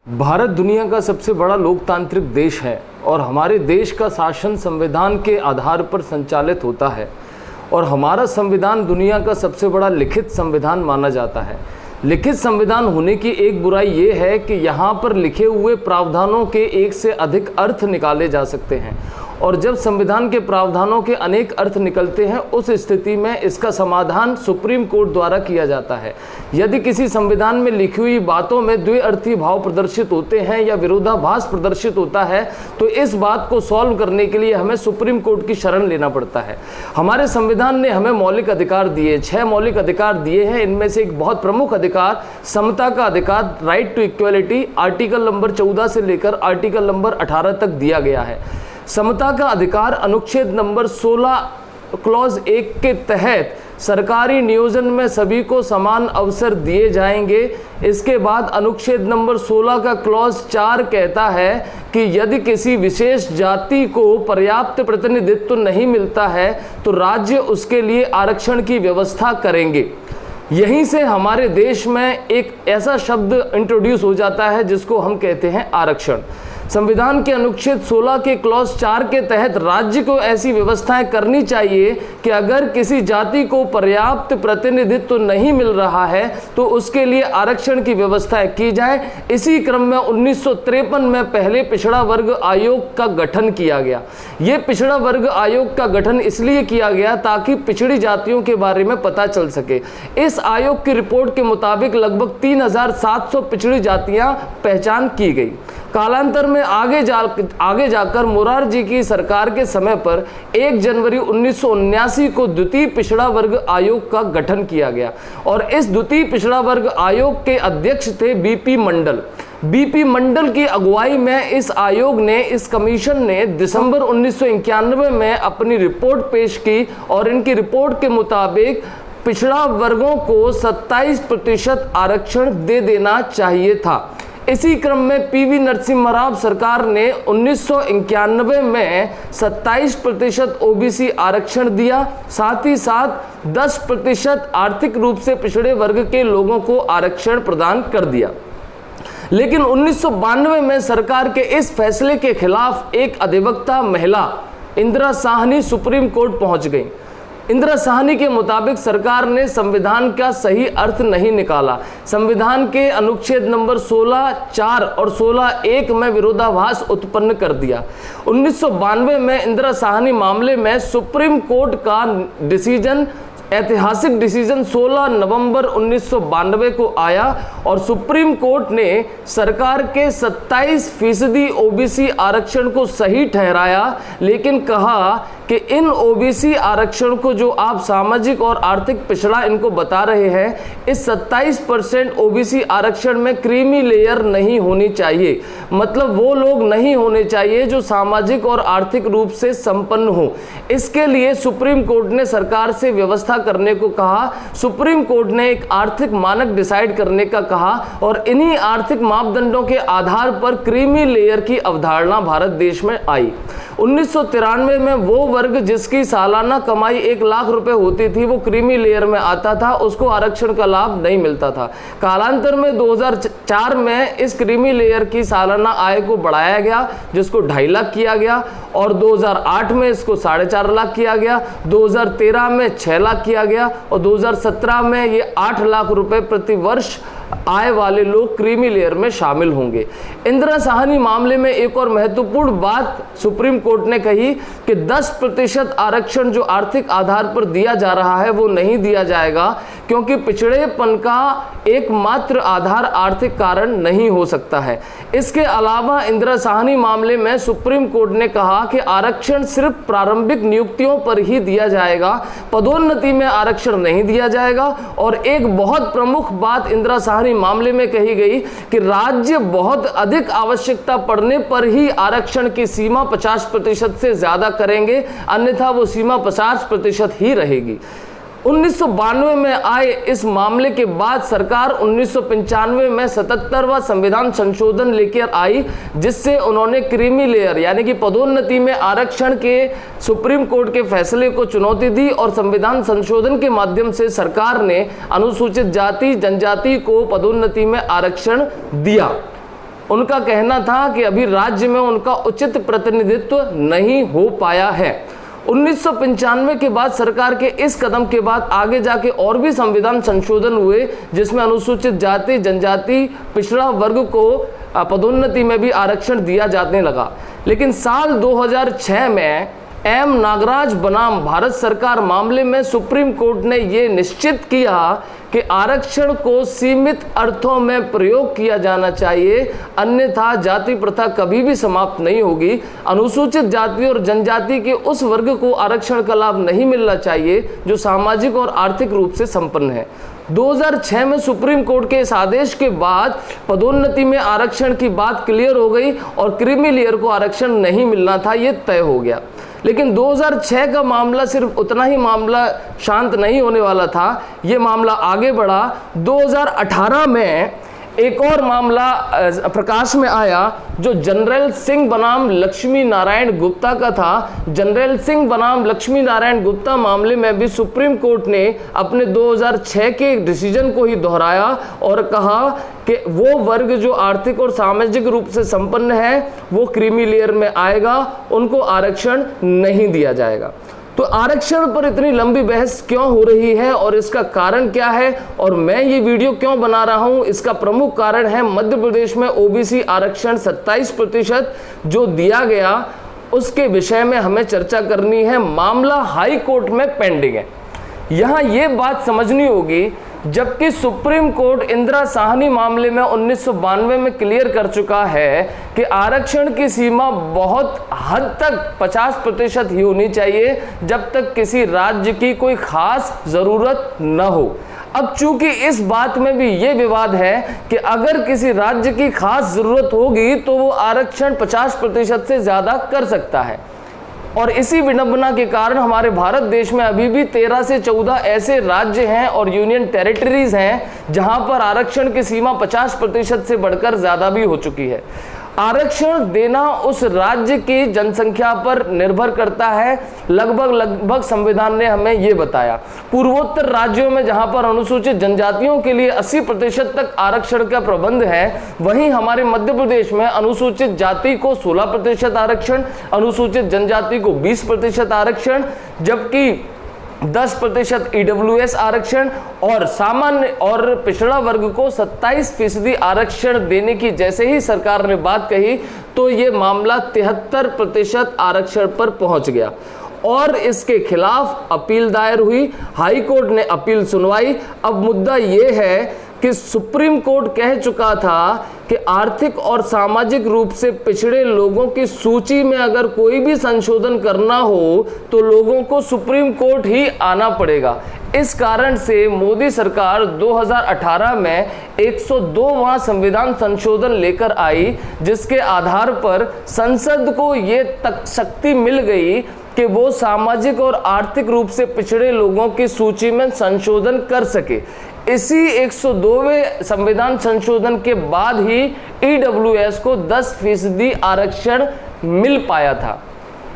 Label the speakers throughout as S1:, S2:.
S1: भारत दुनिया का सबसे बड़ा लोकतांत्रिक देश है और हमारे देश का शासन संविधान के आधार पर संचालित होता है और हमारा संविधान दुनिया का सबसे बड़ा लिखित संविधान माना जाता है। लिखित संविधान होने की एक बुराई ये है कि यहाँ पर लिखे हुए प्रावधानों के एक से अधिक अर्थ निकाले जा सकते हैं और जब संविधान के प्रावधानों के अनेक अर्थ निकलते हैं उस स्थिति में इसका समाधान सुप्रीम कोर्ट द्वारा किया जाता है। यदि किसी संविधान में लिखी हुई बातों में द्विअर्थी भाव प्रदर्शित होते हैं या विरोधाभास प्रदर्शित होता है तो इस बात को सॉल्व करने के लिए हमें सुप्रीम कोर्ट की शरण लेना पड़ता है। हमारे संविधान ने हमें मौलिक अधिकार दिए, 6 मौलिक अधिकार दिए हैं। इनमें से एक बहुत प्रमुख अधिकार समता का अधिकार, right to equality, article number 14 से लेकर आर्टिकल नंबर 18 तक दिया गया है। समता का अधिकार अनुच्छेद नंबर 16 क्लॉज 1 के तहत सरकारी नियोजन में सभी को समान अवसर दिए जाएंगे। इसके बाद अनुच्छेद नंबर 16 का क्लॉज 4 कहता है कि यदि किसी विशेष जाति को पर्याप्त प्रतिनिधित्व नहीं मिलता है तो राज्य उसके लिए आरक्षण की व्यवस्था करेंगे। यहीं से हमारे देश में एक ऐसा शब्द इंट्रोड्यूस हो जाता है जिसको हम कहते हैं आरक्षण। संविधान के अनुच्छेद 16 के क्लॉज 4 के तहत राज्य को ऐसी व्यवस्थाएं करनी चाहिए कि अगर किसी जाति को पर्याप्त प्रतिनिधित्व नहीं मिल रहा है तो उसके लिए आरक्षण की व्यवस्थाएं की जाए। इसी क्रम में 1953 में पहले पिछड़ा वर्ग आयोग का गठन किया गया। ये पिछड़ा वर्ग आयोग का गठन इसलिए किया गया ताकि पिछड़ी जातियों के बारे में पता चल सके। इस आयोग की रिपोर्ट के मुताबिक लगभग 3700 पिछड़ी जातियां पहचान की गई। कालांतर में आगे जाकर मोरारजी की सरकार के समय पर 1 जनवरी 1979 को द्वितीय पिछड़ा वर्ग आयोग का गठन किया गया और इस द्वितीय पिछड़ा वर्ग आयोग के अध्यक्ष थे बीपी मंडल। बीपी मंडल की अगुवाई में इस आयोग ने, इस कमीशन ने दिसंबर 1991 में अपनी रिपोर्ट पेश की और इनकी रिपोर्ट के मुताबिक पिछड़ा वर्गों को 27% आरक्षण दे देना चाहिए था। इसी क्रम में पीवी नरसिम्हा राव सरकार ने 1991 में 27% ओबीसी आरक्षण दिया। साथ ही साथ 10% आर्थिक रूप से पिछड़े वर्ग के लोगों को आरक्षण प्रदान कर दिया। लेकिन 1992 में सरकार के इस फैसले के खिलाफ एक अधिवक्ता महिला इंदिरा साहनी सुप्रीम कोर्ट पहुंच गई। इंदिरा साहनी के मुताबिक सरकार ने संविधान का सही अर्थ नहीं निकाला। संविधान के अनुच्छेद नंबर 16(4) और 16(1) में विरोधाभास उत्पन्न कर दिया। 1992 में इंदिरा साहनी मामले में सुप्रीम कोर्ट का डिसीजन, ऐतिहासिक डिसीजन 16 नवंबर 1992 को आया और सुप्रीम कोर्ट ने सरकार के 27% ओबीसी आरक्षण को सही ठहराया, लेकिन कहा कि इन ओबीसी आरक्षण को जो आप सामाजिक और आर्थिक पिछड़ा इनको बता रहे हैं, इस 27% ओबीसी आरक्षण में क्रीमी लेयर नहीं होनी चाहिए। मतलब वो लोग नहीं होने चाहिए जो सामाजिक और आर्थिक रूप से संपन्न हो। इसके लिए सुप्रीम कोर्ट ने सरकार से व्यवस्था करने को कहा। सुप्रीम कोर्ट ने एक आर्थिक मानक डिसाइड करने का कहा और इन्हीं आर्थिक मापदंडों के आधार पर क्रीमी लेयर की अवधारणा भारत देश में आई। 1993 में वो वर्ग जिसकी सालाना कमाई 1 लाख रुपए होती थी वो क्रीमी लेयर में आता था, उसको आरक्षण का लाभ नहीं मिलता था। कालांतर में 2004 में इस क्रीमी लेयर की सालाना आय को बढ़ाया गया जिसको 2.5 लाख किया गया और 2008 में इसको 4.5 लाख किया गया, 2013 में 6 लाख किया गया और 2017 में ये 8 लाख रुपए प्रति वर्ष आय वाले लोग क्रीमी लेयर में शामिल होंगे। इंदिरा साहनी मामले में एक और महत्वपूर्ण बात सुप्रीम कोर्ट ने कही कि 10% आरक्षण जो आर्थिक आधार पर दिया जा रहा है वो नहीं दिया जाएगा क्योंकि पिछड़ेपन का एकमात्र आधार आर्थिक कारण नहीं हो सकता है। इसके अलावा इंदिरा साहनी मामले में सुप्रीम कोर्ट ने कहा कि आरक्षण सिर्फ प्रारंभिक नियुक्तियों पर ही दिया जाएगा, पदोन्नति में आरक्षण नहीं दिया जाएगा। और एक बहुत प्रमुख बात इंदिरा साहनी मामले में कही गई कि राज्य बहुत अधिक आवश्यकता पड़ने पर ही आरक्षण की सीमा 50% से ज्यादा करेंगे, अन्यथा वो सीमा 50% ही रहेगी। 1992 में आए इस मामले के बाद सरकार 1995 में 77वां संविधान संशोधन लेकर आई जिससे उन्होंने क्रीमी लेयर यानी कि पदोन्नति में आरक्षण के सुप्रीम कोर्ट के फैसले को चुनौती दी और संविधान संशोधन के माध्यम से सरकार ने अनुसूचित जाति जनजाति को पदोन्नति में आरक्षण दिया। उनका कहना था कि अभी राज्य में उनका उचित प्रतिनिधित्व नहीं हो पाया है। 1995 के बाद सरकार के इस कदम के बाद आगे जाके और भी संविधान संशोधन हुए, जिसमें अनुसूचित जाति, जनजाति, पिछड़ा वर्ग को पदोन्नति में भी आरक्षण दिया जाने लगा। लेकिन साल 2006 में एम नागराज बनाम भारत सरकार मामले में सुप्रीम कोर्ट ने ये निश्चित किया कि आरक्षण को सीमित अर्थों में प्रयोग किया जाना चाहिए, अन्यथा जाति प्रथा कभी भी समाप्त नहीं होगी। अनुसूचित जाति और जनजाति के उस वर्ग को आरक्षण का लाभ नहीं मिलना चाहिए जो सामाजिक और आर्थिक रूप से संपन्न है। 2006 में सुप्रीम कोर्ट के इस आदेश के बाद पदोन्नति में आरक्षण की बात क्लियर हो गई और क्रीमी लेयर को आरक्षण नहीं मिलना था, ये तय हो गया। लेकिन 2006 का मामला सिर्फ उतना ही मामला शांत नहीं होने वाला था, ये मामला आगे बढ़ा। 2018 में एक और मामला प्रकाश में आया जो जनरल सिंह बनाम लक्ष्मी नारायण गुप्ता का था। जनरल सिंह बनाम लक्ष्मी नारायण गुप्ता मामले में भी सुप्रीम कोर्ट ने अपने 2006 के डिसीजन को ही दोहराया और कहा कि वो वर्ग जो आर्थिक और सामाजिक रूप से संपन्न है वो क्रीमी लेयर में आएगा, उनको आरक्षण नहीं दिया जाएगा। तो आरक्षण पर इतनी लंबी बहस क्यों हो रही है और इसका कारण क्या है और मैं ये वीडियो क्यों बना रहा हूं? इसका प्रमुख कारण है मध्य प्रदेश में ओबीसी आरक्षण 27% जो दिया गया, उसके विषय में हमें चर्चा करनी है। मामला हाई कोर्ट में पेंडिंग है। यहां ये बात समझनी होगी, जबकि सुप्रीम कोर्ट इंदिरा साहनी मामले में 1992 में क्लियर कर चुका है कि आरक्षण की सीमा बहुत हद तक 50% ही होनी चाहिए जब तक किसी राज्य की कोई खास जरूरत न हो। अब चूंकि इस बात में भी ये विवाद है कि अगर किसी राज्य की खास जरूरत होगी तो वो आरक्षण 50% से ज्यादा कर सकता है, और इसी विडंबना के कारण हमारे भारत देश में अभी भी 13 से 14 ऐसे राज्य हैं और यूनियन टेरिटरीज हैं जहां पर आरक्षण की सीमा 50% से बढ़कर ज्यादा भी हो चुकी है। आरक्षण देना उस राज्य की जनसंख्या पर निर्भर करता है, लगभग संविधान ने हमें ये बताया। पूर्वोत्तर राज्यों में जहां पर अनुसूचित जनजातियों के लिए 80% तक आरक्षण का प्रबंध है, वहीं हमारे मध्य प्रदेश में अनुसूचित जाति को 16% आरक्षण, अनुसूचित जनजाति को 20% आरक्षण, जबकि 10% ईडब्ल्यूएस आरक्षण और सामान्य और पिछड़ा वर्ग को 27% आरक्षण देने की जैसे ही सरकार ने बात कही तो ये मामला 73% आरक्षण पर पहुंच गया और इसके खिलाफ अपील दायर हुई। हाई कोर्ट ने अपील सुनवाई। अब मुद्दा ये है कि सुप्रीम कोर्ट कह चुका था कि आर्थिक और सामाजिक रूप से पिछड़े लोगों की सूची में अगर कोई भी संशोधन करना हो तो लोगों को सुप्रीम कोर्ट ही आना पड़ेगा। इस कारण से मोदी सरकार 2018 में 102वां संविधान संशोधन लेकर आई, जिसके आधार पर संसद को ये तक शक्ति मिल गई कि वो सामाजिक और आर्थिक रूप से पिछड़े लोगों की सूची में संशोधन कर सके। इसी 102वें संविधान संशोधन के बाद ही ईडब्ल्यूएस को 10% आरक्षण मिल पाया था।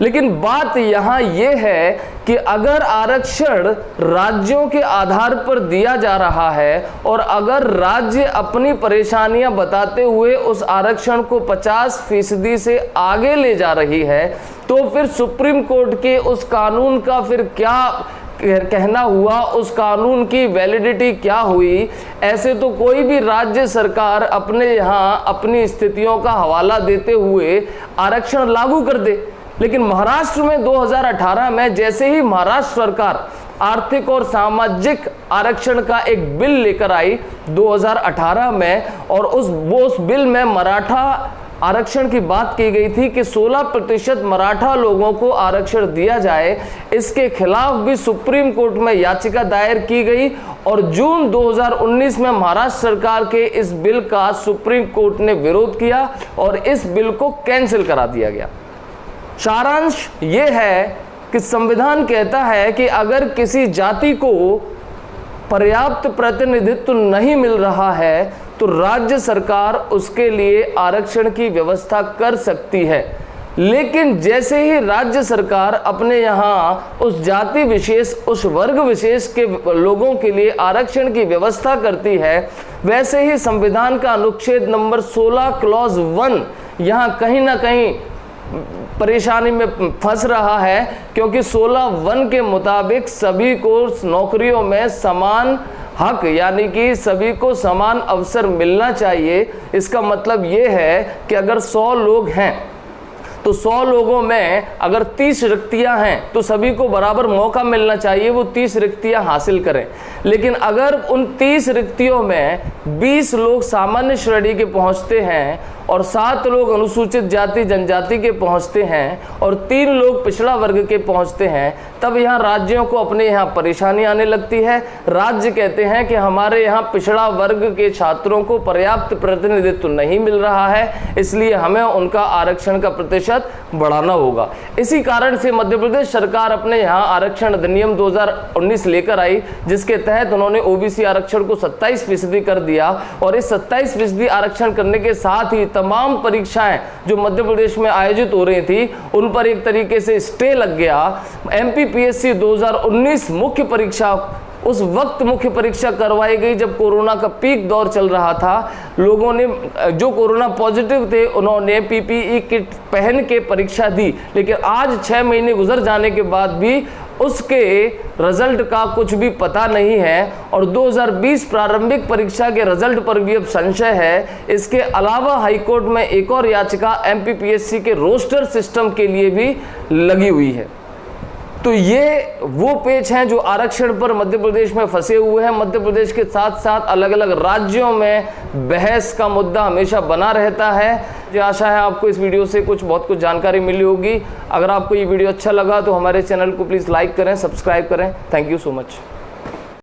S1: लेकिन बात यहाँ ये है कि अगर आरक्षण राज्यों के आधार पर दिया जा रहा है और अगर राज्य अपनी परेशानियां बताते हुए उस आरक्षण को 50% से आगे ले जा रही है, तो फिर सुप्रीम कोर्ट के उस कानून का फिर क्या कहना हुआ, उस कानून की वैलिडिटी क्या हुई? ऐसे तो कोई भी राज्य सरकार अपने यहाँ अपनी स्थितियों का हवाला देते हुए आरक्षण लागू कर दे। लेकिन महाराष्ट्र में 2018 में जैसे ही महाराष्ट्र सरकार आर्थिक और सामाजिक आरक्षण का एक बिल लेकर आई 2018 में, और उस बिल में मराठा आरक्षण की बात की गई थी कि 16% मराठा लोगों को आरक्षण दिया जाए। इसके खिलाफ भी सुप्रीम कोर्ट में याचिका दायर की गई और जून 2019 में महाराष्ट्र सरकार के इस बिल का सुप्रीम कोर्ट ने विरोध किया और इस बिल को कैंसिल करा दिया गया। सारांश ये है कि संविधान कहता है कि अगर किसी जाति को पर्याप्त प्रतिनिधित्व नहीं मिल रहा है तो राज्य सरकार उसके लिए आरक्षण की व्यवस्था कर सकती है। लेकिन जैसे ही राज्य सरकार अपने यहाँ उस जाति विशेष, उस वर्ग विशेष के लोगों के लिए आरक्षण की व्यवस्था करती है, वैसे ही संविधान का अनुच्छेद नंबर 16 क्लॉज 1 यहाँ कहीं ना कहीं परेशानी में फंस रहा है, क्योंकि 16(1) के मुताबिक सभी को नौकरियों में समान हक यानी कि सभी को समान अवसर मिलना चाहिए। इसका मतलब ये है कि अगर 100 लोग हैं तो 100 लोगों में अगर 30 रिक्तियां हैं तो सभी को बराबर मौका मिलना चाहिए, वो 30 रिक्तियां हासिल करें। लेकिन अगर उन 30 रिक्तियों में 20 लोग सामान्य श्रेणी के पहुंचते हैं और 7 लोग अनुसूचित जाति जनजाति के पहुंचते हैं और 3 लोग पिछड़ा वर्ग के पहुंचते हैं, तब यहाँ राज्यों को अपने यहाँ परेशानी आने लगती है। राज्य कहते हैं कि हमारे यहाँ पिछड़ा वर्ग के छात्रों को पर्याप्त प्रतिनिधित्व नहीं मिल रहा है, इसलिए हमें उनका आरक्षण का प्रतिशत बढ़ाना होगा। इसी कारण से मध्य प्रदेश सरकार अपने यहाँ आरक्षण अधिनियम 2019 लेकर आई, जिसके तहत उन्होंने ओबीसी आरक्षण को 27% कर दिया। और इस 27% आरक्षण करने के साथ ही तमाम परीक्षाएं जो मध्य प्रदेश में आयोजित हो रही थी उन पर एक तरीके से स्टे लग गया। एमपीपीएससी 2019 मुख्य परीक्षा उस वक्त मुख्य परीक्षा करवाई गई जब कोरोना का पीक दौर चल रहा था। लोगों ने जो कोरोना पॉजिटिव थे उन्होंने पीपीई किट पहन के परीक्षा दी, लेकिन आज 6 महीने गुजर जाने के बाद भी उसके रिजल्ट का कुछ भी पता नहीं है और 2020 प्रारंभिक परीक्षा के रिजल्ट पर भी अब संशय है। इसके अलावा हाईकोर्ट में एक और याचिका एमपीपीएससी के रोस्टर सिस्टम के लिए भी लगी हुई है। तो ये वो पेच हैं जो आरक्षण पर मध्य प्रदेश में फंसे हुए हैं। मध्य प्रदेश के साथ साथ अलग अलग राज्यों में बहस का मुद्दा हमेशा बना रहता है। मुझे आशा है आपको इस वीडियो से बहुत कुछ जानकारी मिली होगी। अगर आपको ये वीडियो अच्छा लगा तो हमारे चैनल को प्लीज़ लाइक करें, सब्सक्राइब करें। Thank you so much.